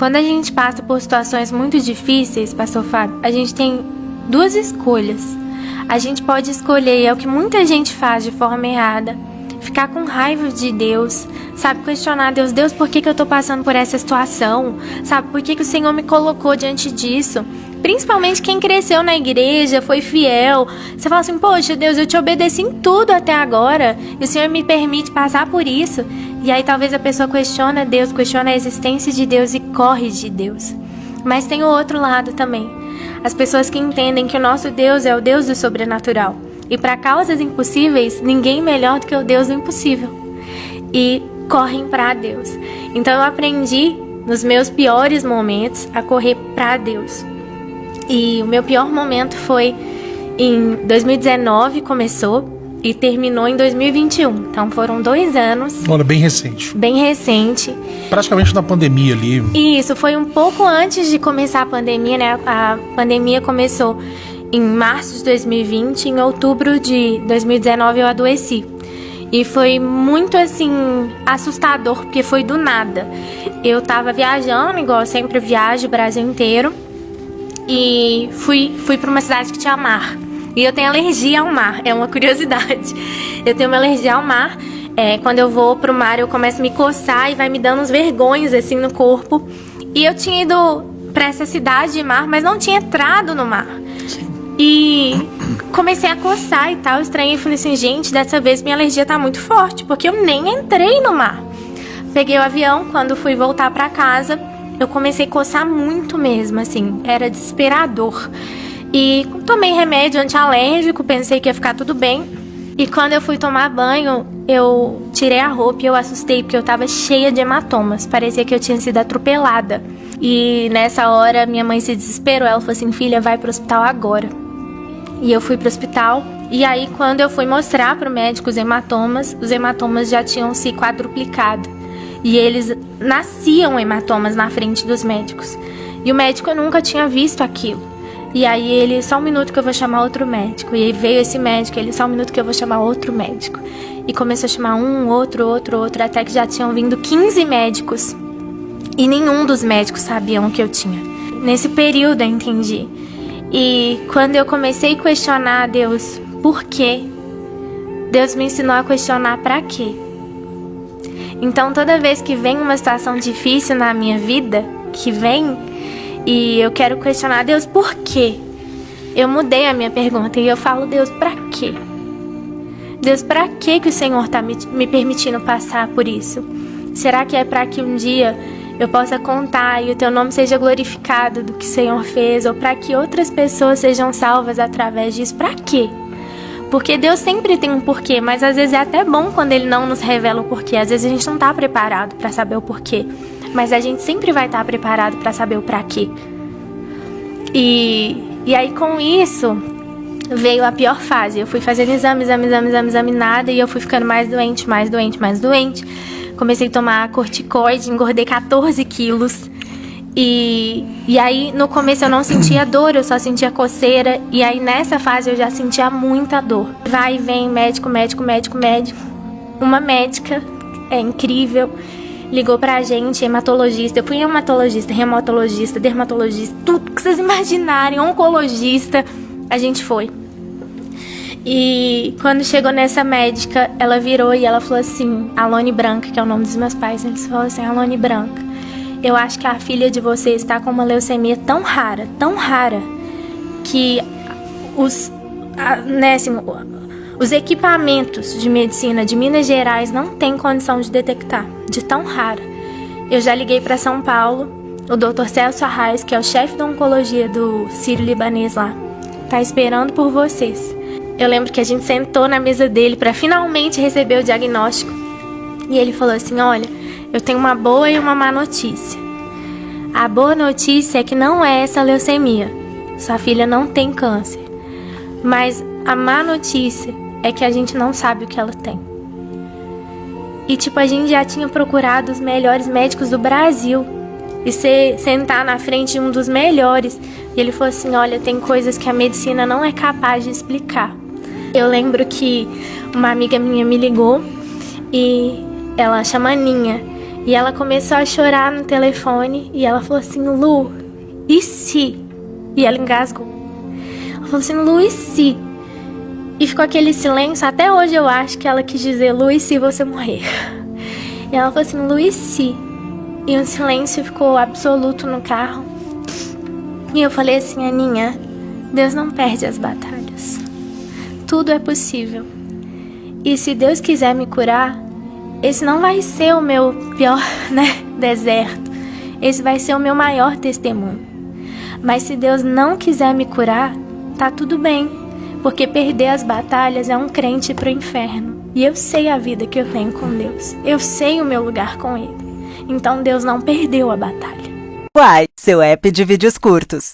Quando a gente passa por situações muito difíceis, pastor Fábio, a gente tem duas escolhas. A gente pode escolher, é o que muita gente faz de forma errada, ficar com raiva de Deus, sabe, questionar Deus, Deus, por que eu tô passando por essa situação? Sabe, por que o Senhor me colocou diante disso? Principalmente quem cresceu na igreja, foi fiel. Você fala assim, poxa, Deus, eu te obedeci em tudo até agora, e o Senhor me permite passar por isso. E aí talvez a pessoa questiona Deus, questiona a existência de Deus e corre de Deus. Mas tem o outro lado também. As pessoas que entendem que o nosso Deus é o Deus do sobrenatural. E para causas impossíveis, ninguém melhor do que o Deus do impossível. E correm para Deus. Então eu aprendi, nos meus piores momentos, a correr para Deus. E o meu pior momento foi em 2019, começou, e terminou em 2021. Então foram 2 anos. Olha, bem recente. Bem recente. Praticamente na pandemia ali. Isso, foi um pouco antes de começar a pandemia, né? A pandemia começou em março de 2020, em outubro de 2019 eu adoeci. E foi muito, assim, assustador, porque foi do nada. Eu tava viajando, igual eu sempre viajo, o Brasil inteiro. E fui para uma cidade que tinha mar. E eu tenho alergia ao mar, é uma curiosidade. Eu tenho uma alergia ao mar. Quando eu vou pro mar, eu começo a me coçar e vai me dando uns vergonhos, assim, no corpo. E eu tinha ido pra essa cidade de mar, mas não tinha entrado no mar. E comecei a coçar e tal, estranhei, falei assim, gente, dessa vez minha alergia tá muito forte, porque eu nem entrei no mar. Peguei o avião, quando fui voltar pra casa, eu comecei a coçar muito mesmo, assim, era desesperador. E tomei remédio antialérgico, pensei que ia ficar tudo bem. E quando eu fui tomar banho, eu tirei a roupa e eu assustei, porque eu tava cheia de hematomas. Parecia que eu tinha sido atropelada. E nessa hora, minha mãe se desesperou. Ela falou assim, filha, vai pro hospital agora. E eu fui pro hospital. E aí, quando eu fui mostrar pro médico os hematomas já tinham se quadruplicado. E eles nasciam hematomas na frente dos médicos. E o médico nunca tinha visto aquilo. E aí ele, só um minuto que eu vou chamar outro médico. E aí veio esse médico, ele, só um minuto que eu vou chamar outro médico. E começou a chamar um, outro, até que já tinham vindo 15 médicos. E nenhum dos médicos sabiam o que eu tinha. Nesse período eu entendi. E quando eu comecei a questionar a Deus, por quê? Deus me ensinou a questionar pra quê? Então toda vez que vem uma situação difícil na minha vida, e eu quero questionar Deus, por quê? Eu mudei a minha pergunta e eu falo, Deus, pra quê? Deus, pra quê que o Senhor tá me permitindo passar por isso? Será que é pra que um dia eu possa contar e o teu nome seja glorificado do que o Senhor fez? Ou pra que outras pessoas sejam salvas através disso? Pra quê? Porque Deus sempre tem um porquê, mas às vezes é até bom quando Ele não nos revela o porquê. Às vezes a gente não tá preparado pra saber o porquê. Mas a gente sempre vai estar preparado para saber o pra quê. E aí com isso veio a pior fase. Eu fui fazendo exame, nada. E eu fui ficando mais doente. Comecei a tomar corticoide, engordei 14 quilos. E aí no começo eu não sentia dor, eu só sentia coceira. E aí nessa fase eu já sentia muita dor. Vai e vem, médico. Uma médica, é incrível, ligou pra gente, hematologista. Eu fui hematologista, reumatologista, dermatologista, tudo que vocês imaginarem, oncologista, a gente foi. E quando chegou nessa médica, ela virou e ela falou assim, Alone Branca, que é o nome dos meus pais, eles falaram assim, Alone Branca, eu acho que a filha de vocês está com uma leucemia tão rara, que os equipamentos de medicina de Minas Gerais não têm condição de detectar, de tão rara. Eu já liguei para São Paulo, o Dr. Celso Arraes, que é o chefe da oncologia do Sírio-Libanês lá, tá esperando por vocês. Eu lembro que a gente sentou na mesa dele para finalmente receber o diagnóstico. E ele falou assim, olha, eu tenho uma boa e uma má notícia. A boa notícia é que não é essa leucemia. Sua filha não tem câncer. Mas a má notícia é que a gente não sabe o que ela tem. E a gente já tinha procurado os melhores médicos do Brasil. E sentar na frente de um dos melhores. E ele falou assim, olha, tem coisas que a medicina não é capaz de explicar. Eu lembro que uma amiga minha me ligou e ela chama Aninha. E ela começou a chorar no telefone e ela falou assim: Lu, e se? E ela engasgou. Ela falou assim: Lu, e se? E ficou aquele silêncio. Até hoje eu acho que ela quis dizer: Lu, e se você morrer? E ela falou assim: Lu, e se? E um silêncio ficou absoluto no carro. E eu falei assim: Aninha, Deus não perde as batalhas. Tudo é possível. E se Deus quiser me curar, esse não vai ser o meu pior, deserto. Esse vai ser o meu maior testemunho. Mas se Deus não quiser me curar, tá tudo bem. Porque perder as batalhas é um crente pro inferno. E eu sei a vida que eu tenho com Deus. Eu sei o meu lugar com Ele. Então Deus não perdeu a batalha. Uai, seu app de vídeos curtos.